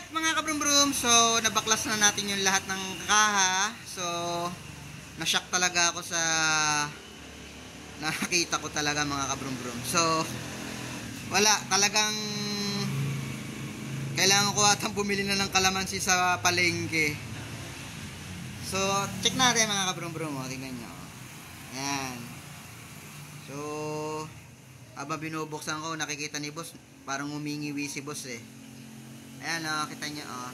mga kabrum-brum, so nabaklas na natin yung lahat ng kaha. So na-shock talaga ako sa nakakita ko talaga mga kabrum-brum. So wala, talagang kailangan ko atang bumili na ng kalamansi sa palengke. So check natin mga kabrum-brum, tingnan nyo. Ayan. So habang binubuksan ko, nakikita ni boss, parang humingiwi si boss eh. Ayan o, kita nyo o.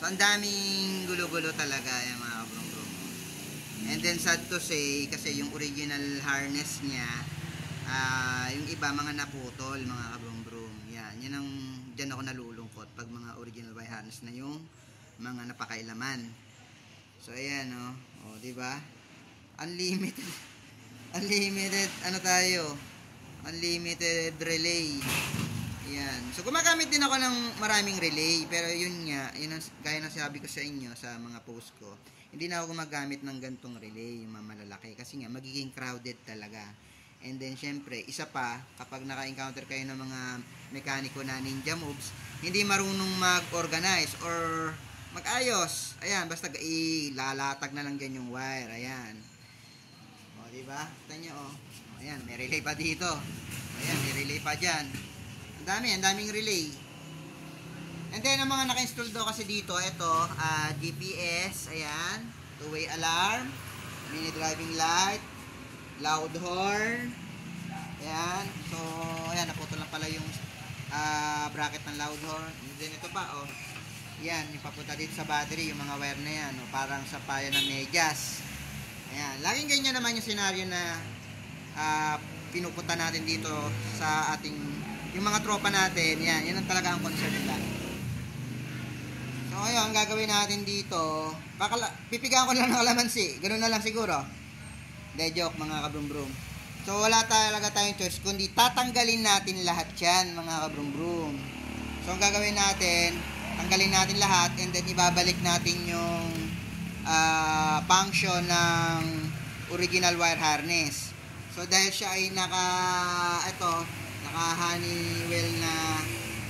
So ang daming gulo-gulo talaga yung mga kabrum-brum. And then sad to say, kasi yung original harness niya, yung iba mga naputol mga kabrum-brum. Yan, yun ang dyan ako nalulungkot pag mga original wire harness na yung mga napakailaman. So ayan o, o diba? Unlimited, unlimited ano tayo? Unlimited relay. Yan. So gumagamit din ako ng maraming relay, pero yun nga, yun ang, gaya ng sabi ko sa inyo sa mga post ko, hindi na ako gumagamit ng gantong relay, yung mga malalaki, kasi nga magiging crowded talaga. And then syempre, isa pa, kapag naka-encounter kayo ng mga mekaniko na ninja moves, hindi marunong mag-organize or mag-ayos. Ayan, basta ilalatag na lang dyan yung wire. Ayan. O, diba? Kita nyo, o. Ayan, may relay pa dito. Ayan, may relay pa dyan. Ang daming relay. And then, ang mga naka-install daw kasi dito, ito, GPS, ayan, two-way alarm, mini driving light, loud horn, ayan. So, ayan, naputol lang pala yung bracket ng loud horn. And then, ito pa, oh, ayan, yung papunta dito sa battery, yung mga wire na yan, oh, parang sampayan ng medyas. Ayan, laging ganyan naman yung scenario na pinupunta natin dito sa ating, yung mga tropa natin, yan ang talaga ang concern nila. So ngayon, ang gagawin natin dito, pipigaan ko lang ng kalamansi, ganoon na lang siguro. De joke mga kabrum-brum. So wala talaga tayong choice, kundi tatanggalin natin lahat yan mga kabrum-brum. So ang gagawin natin, tanggalin natin lahat, and then ibabalik natin yung function ng original wire harness. So dahil siya ay naka Honeywell na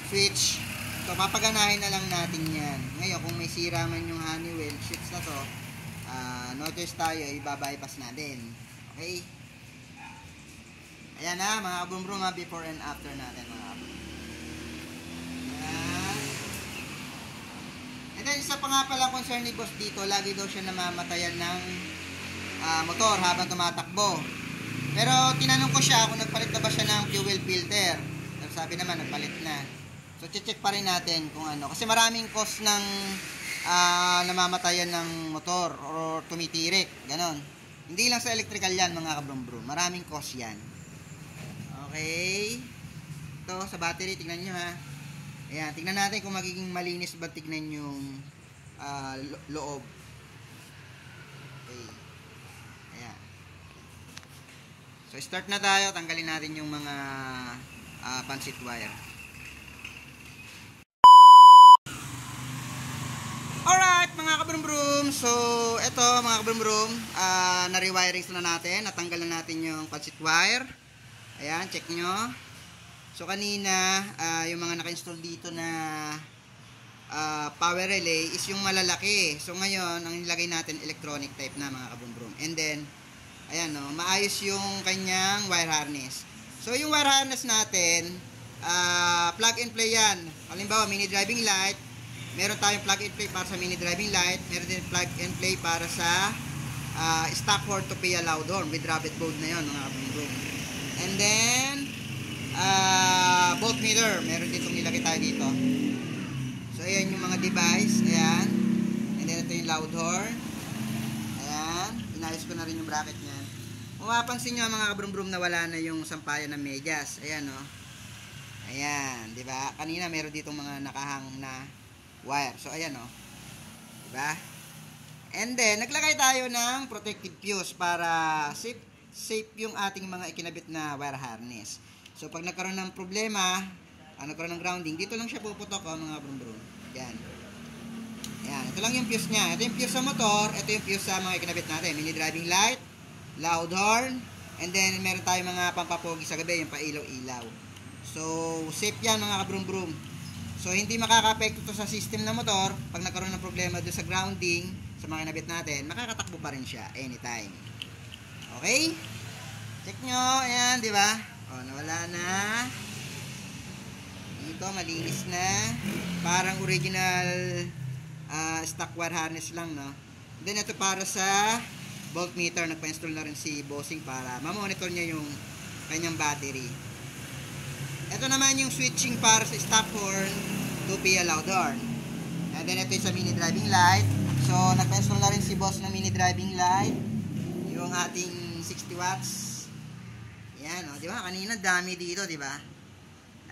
switch, so papaganahin na lang natin yan. Ngayon kung may sira man yung Honeywell switch na to, no choice tayo, ibabypass natin. Okay, ayan na mga kabrum-brum, before and after natin mga kabrum. Ayan. And then isa pa nga pala concern ni boss dito, lagi daw siya namamatayan ng motor habang tumatakbo. Pero tinanong ko siya kung nagpalit na ba siya ng fuel filter. Sabi naman nagpalit na. So check pa rin natin kung ano. Kasi maraming cause ng namamatayan ng motor or tumitirik. Ganon. Hindi lang sa electrical yan mga kabrum-brum. Maraming cause yan. Okay. Ito sa battery, tignan nyo ha. Ayan, tignan natin kung magiging malinis ba tignan yung loob. Okay. Ayan. So start na tayo, tanggalin natin yung mga pansit wire. Alright mga kabrum-brum, so eto mga kabrum-brum, na-rewiring na natin, natanggal na natin yung pansit wire. Ayan, check nyo. So kanina, yung mga naka-install dito na power relay is yung malalaki. So ngayon, ang nilagay natin electronic type na mga kabrum-brum. And then ayan o, maayos yung kanyang wire harness. So yung wire harness natin, plug and play yan. Halimbawa, mini driving light, meron tayong plug and play para sa mini driving light, meron din plug and play para sa stock Hortopia loud horn with rabbit board na yun mga kabrum-brum. And then voltmeter, meron din itong nilagay tayo dito. So ayan yung mga device, ayan. And then ito yung loud horn. Ayan, inayos ko na rin yung bracket niyan. Kung mapapansin nyo mga kabrum-brum na wala na yung sampayan ng medyas. Ayan o. Ayan, di ba? Kanina meron ditong mga nakahang na wire. So ayan o. Di ba? And then, naglagay tayo ng protective fuse para safe yung ating mga ikinabit na wire harness. So pag nagkaroon ng problema, nagkaroon ng grounding, dito lang siya puputok o mga kabrum-brum. Ayan. Ayan, ito lang yung fuse niya. Ito yung fuse sa motor, ito yung fuse sa mga ikinabit natin. Mini driving light, loud horn, and then meron tayong mga pampapogi sa gabi, yung pailaw-ilaw. So, safe yan mga kabrum-brum. So, hindi makaka-apekto to sa system ng motor. Pag nagkaroon ng problema doon sa grounding, sa mga kinabit natin, makakatakbo pa rin siya anytime. Okay? Check nyo. Ayan, di ba? O, nawala na. Dito, malinis na. Parang original stock wire harness lang, no? Then, ito para sa voltmeter. Nagpa-install na rin si Bossing para ma-monitor niya yung kanyang battery. Ito naman yung switching para sa stop horn to PL loud horn. And then ito yung sa mini driving light. So nagpa-install na rin si boss ng mini driving light. Yung ating 60 watts. Ayan, di ba? Kanina dami dito, di ba?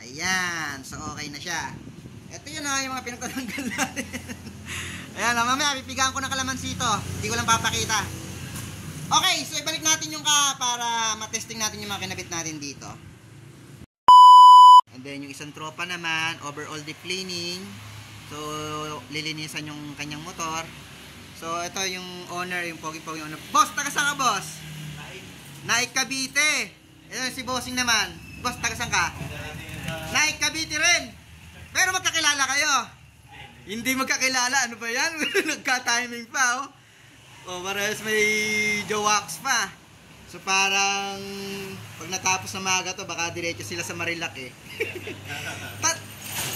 Ayan, so okay na siya. Ito yun yung mga pinagtatanggal natin. Ayan, mamaya pipigaan ko ng kalamansi ito. Hindi ko lang papakita. Okay, so ibalik natin yung para matesting natin yung mga kinabit natin dito. And then yung isang tropa naman, overall deep cleaning. So lilinisan yung kanyang motor. So ito yung owner, yung pogi-pogi owner. Boss, taga saan ka, boss? Naik Cavite. Ito si Bossing naman. Boss, taga saan ka? Naik Cavite rin. Pero magkakilala kayo? Hindi magkakilala, ano ba yan? Nagka-timing pa, oh. O parehas may jowax pa. So parang pag natapos na maga to, baka diretso sila sa Marilaki.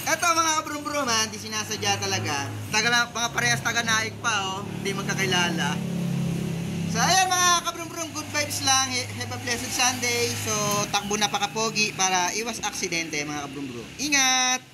Eto mga kabrum-brum, hindi sinasadya talaga. Mga parehas taga-naik pa, oh. Hindi magkakilala. So ayan mga kabrum-brum, good vibes lang. Have a blessed Sunday. So takbo na pakapogi para iwas aksidente mga kabrum-brum. Ingat!